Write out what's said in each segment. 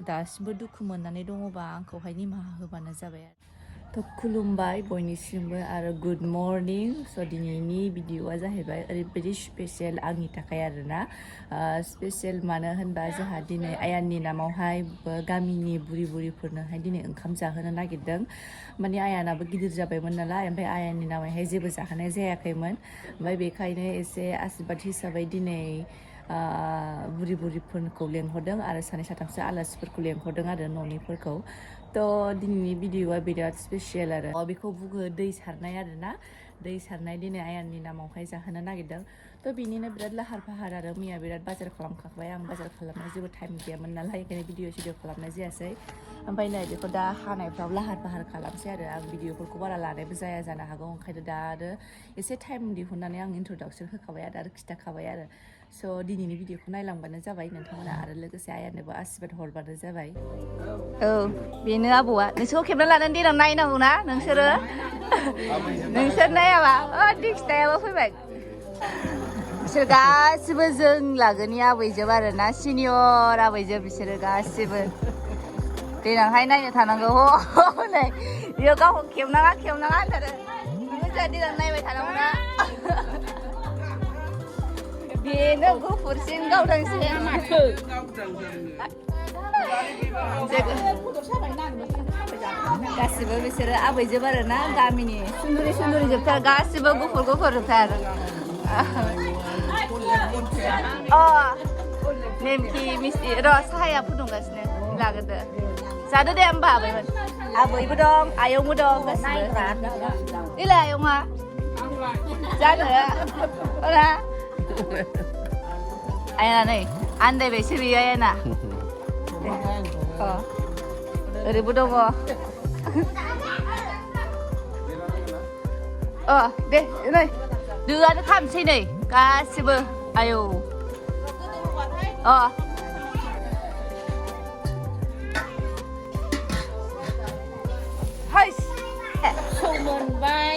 दासिमबो दुखु मोननानै दङबा आंखौहाय निमाहा होबानो जाबाय थ' खुलुमबाय बयनिसिमबो आरो गुड मर्निं स' दिनैनि भिडिअ'आ जाहैबाय ओरैबायदि स्पेसियेल आंनि थाखाय आरोना स्पेसियेल मानो होनबा जोंहा दिनै आयाननि नामावहाय गामिनि बुरिफोरनोहाय दिनै ओंखाम जाहोनो नागिरदों माने आयानाबो गिदिर जाबायमोन नालाय ओमफ्राय आयाननि नामावहाय जेबो जाहोनाय जायाखैमोन ओमफ्राय बेखायनो एसे आशीर्बाद हिसाबै दिनै बुरिफोरखौ लेंहरदों आरो सानै साथामसो आलासिफोरखौ लेंहरदों आरो न'निफोरखौ थ' दिनैनि भिडिअ'आ बिराद स्पेसियेल आरो बेखौ बुङो दै सारनाय आरोना दै सारनाय दिनै आयाननि नामावहाय जाहोनो नागिरदों थ' बिनिनो बिराद लाहार फाहार आरो मैया बिराद बाजार खालामखाबाय आं बाजार खालामनाय जेबो टाइम गैयामोन नालाय ओंखायनो भिडिअ खालामनाय जायासै ओमफ्राय नै बेखौ दा हानायफ्राव लाहार फाहार खालामसै आरो आं भिडिअफोरखौ बारा लानायबो जाया जानो हागौ ओंखायनो दा आरो एसे टाइम दिहुननानै आं इन्ट्रडाक्सन होखाबाय आरो खिथाखाबाय आरो स' दिनैनि भिडिअखौ नायलांबानो जाबाय नोंथांमोना आरो लोगोसे आयानोबो आशीर्बाद हरबानो जाबाय औ बेनो आबौआ नोंसोरखौ खेबना लानानै देनां नायनांगौ ना नोंसोरो नोंसोर नायाबा दिक्सतायाबो फैबाय बिसोर गासिबो जों लागोनि आबैजोब आरोना सिनियर आबैजोब बिसोरो गासिबो देनांहाय नायनो थानांगौ नै बियो गावखौ खेबनाङा होनथारो जोंहा देनां नायबाय थानांगौ ना बेनो गुफुरसिन गावदांसिन गासिबो बिसोरो आबैजोब आरोना गामिनि सुन्दुरि जोबथार गासिबो गुफुर जोबथार नेमखि मिस्टि र' साहाया फुदुंगासिनो लागोदो जादो दे होमबा आबैबो दं आयंबो दं गासिबो इलाय आयंआ जानो आयना नै आन्दायबायसो बेयो आयना ओरैबो दङ दे नै दोआनो खामसै नै गासिबो आयौ हाइस सौ मोनबाय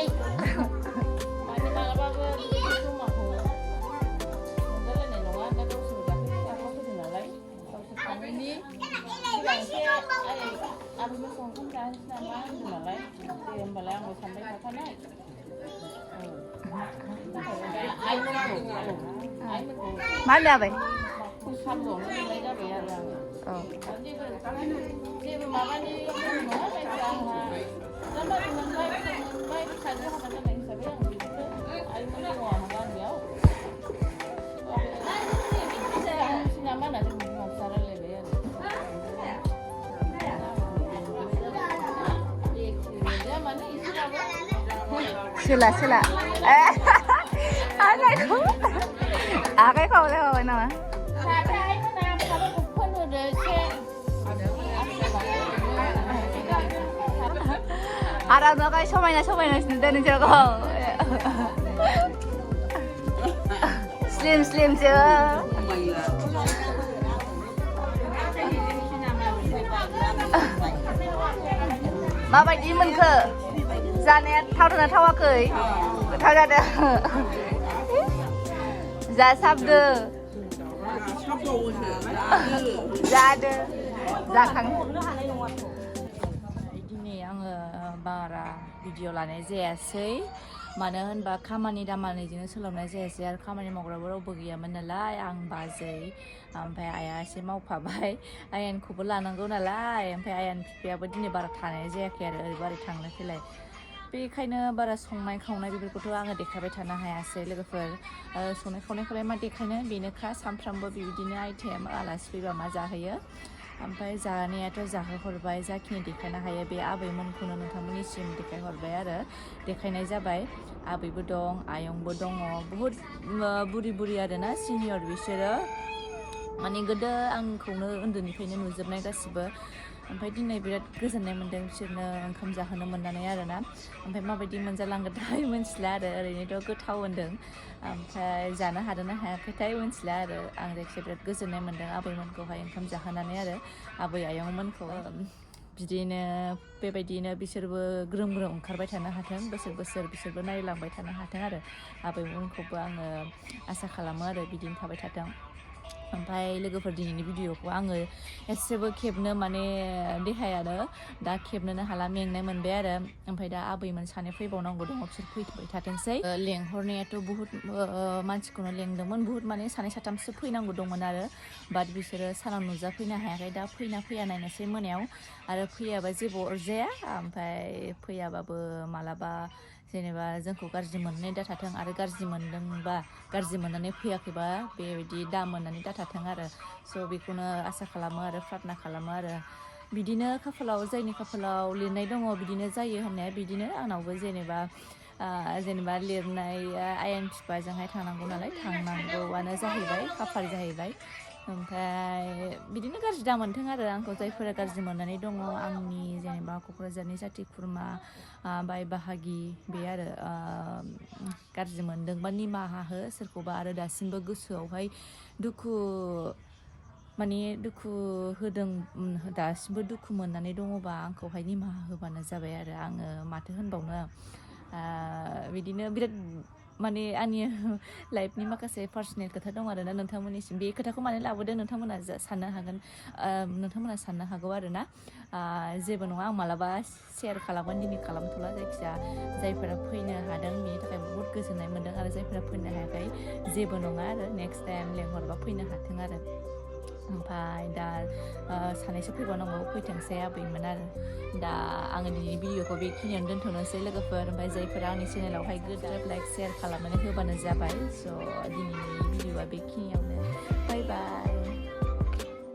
मा होनदों आबै? Sila आखाइखौ होबाय नामा आरामनो समायना नुदों नोंसोरखौ स्लिमसो माबायदि मोनखो जानाया थावदोंना थावाखै गोथाव जादों जासाबदो जादो दिनै आङो बारा भिडिअ लानाय जायासै मानो होनबा खामानि दामानिजोंनो सोलाबनाय जायासै आरो खामानि मावग्राबो रावबो गैयामोन नालाय आं बाजै ओमफ्राय आइया एसे मावफाबाय आयानखौबो लानांगौ नालाय ओमफ्राय आयान बिफायाबो दिनै बारा थानाय जायाखै आरो ओरैबारै थांलाय फैलाय बेखायनो बारा संनाय खावनाय बेफोरखौथ' आङो देखायबाय थानो हायासै लोगोफोर संनाय खावनायखौलाय मा देखायनो बेनोखा सानफ्रामबो बिदिनो आइटेम आलासि फैबा मा जाहोयो ओमफ्राय जानायाथ' जाहोहरबाय जाखिनि देखायनो हायो बे आबैमोनखौनो नोंथांमोननिसिम देखायहरबाय आरो देखायनाय जाबाय आबैबो दं आयंबो दङ बुहुद बुरि आरोना सिनियर बिसोरो माने गोदो आंखौनो उन्दैनिफ्रायनो नुजोबनाय गासिबो ओमफ्राय दिनै बिराद गोजोननाय मोन्दों बिसोरनो ओंखाम जाहोनो मोननानै आरोना ओमफ्राय माबायदि मोनजालांगोनथाय मिन्थिला आरो ओरैनोथ' गोथाव होनदों ओमफ्राय जानो हादोंना हायाखैथाय मिन्थिला आरो आं जायखिजाया बिराद गोजोननाय मोन्दों आबैमोनखौहाय ओंखाम जाहोनानै आरो आबै आयंमोनखौ बिदिनो बेबायदिनो बिसोरबो ग्रोम ओंखारबाय थानो हाथों बोसोर बिसोरबो नायलांबाय थानो हाथों आरो आबैमोनखौबो आङो आसा खालामो आरो बिदिनो थाबाय थाथों ओमफ्राय लोगोफोर दिनैनि भिडिअखौ आङो एसेबो खेबनो माने देहायानो दा खेबनोनो हाला मेंनाय मोनबाय आरो ओमफ्राय दा आबैमोन सानै फैबावनांगौ दङ बिसोर फैबाय थाथोंसै लेंहरनायाथ' बुहुत मानसिखौनो लेंदोंमोन बुहुत माने सानै साथामसो फैनांगौ दंमोन आरो बाट बिसोरो सानाव नुजाफैनो हायाखै दा फैया नायनोसै मोनायाव आरो फैयाबा जेबो अरजाया ओमफ्राय फैयाबाबो मालाबा जेनेबा जोंखौ गाज्रि मोननानै दाथाथों आरो गाज्रि मोनदोंबा गाज्रि मोननानै फैयाखैबा बेबायदि दा मोननानै दाथाथों आरो स' बेखौनो आसा खालामो आरो प्रार्थना खालामो आरो बिदिनो खाफालाव जायनि खाफालाव लिरनाय दङ बिदिनो जायो होननाया बिदिनो आंनावबो जेनेबा लिरनाया आयेन बिफाजोंहाय थांनांगौ नालाय थांनांगौआनो जाहैबाय खाफाल जाहैबाय ओमफ्राय बिदिनो गाज्रि दा मोनथों आरो आंखौ जायफोरा गाज्रि मोननानै दङ आंनि जेनेबा क'क्राझारनि जाथि खुरमा बाय बाहागि बे आरो गाज्रि मोनदोंबा निमाहा हो सोरखौबा आरो दासिमबो गोसोआवहाय दुखु होदों दासिमबो दुखु मोननानै दङबा आंखौहाय निमाहा होबानो जाबाय आरो आङो माथो होनबावनो बिदिनो बिराद माने आंनि लाइफनि माखासे पार्सनेल खोथा दं आरोना नोंथांमोननिसिम बे खोथाखौ माने लाबोदों नोंथांमोना साननो हागौ आरोना जेबो नङा आं मालाबा शेयार खालामगोन दिनै खालामथ'ला जायखिजाया जायफोरा फैनो हादों बेनि थाखाय बहुद गोजोननाय मोन्दों आरो जायफोरा फैनो हायाखै जेबो नङा आरो नेक्स्ट टाइम लेंहरबा फैनो हाथों आरो ओमफ्राय दा सानैसो फैबावनांगौ फैथोंसै आबैमोन आरो दा आङो दिनैनि भिडिअखौ बेखिनियावनो दोनथ'नोसै लोगोफोर ओमफ्राय जायफोरा आंनि चेनेलावहाय गोदान लाइक शेयार खालामनानै होबानो जाबाय स' दिनैनि भिडिअआ बेखिनियावनो बाय बाय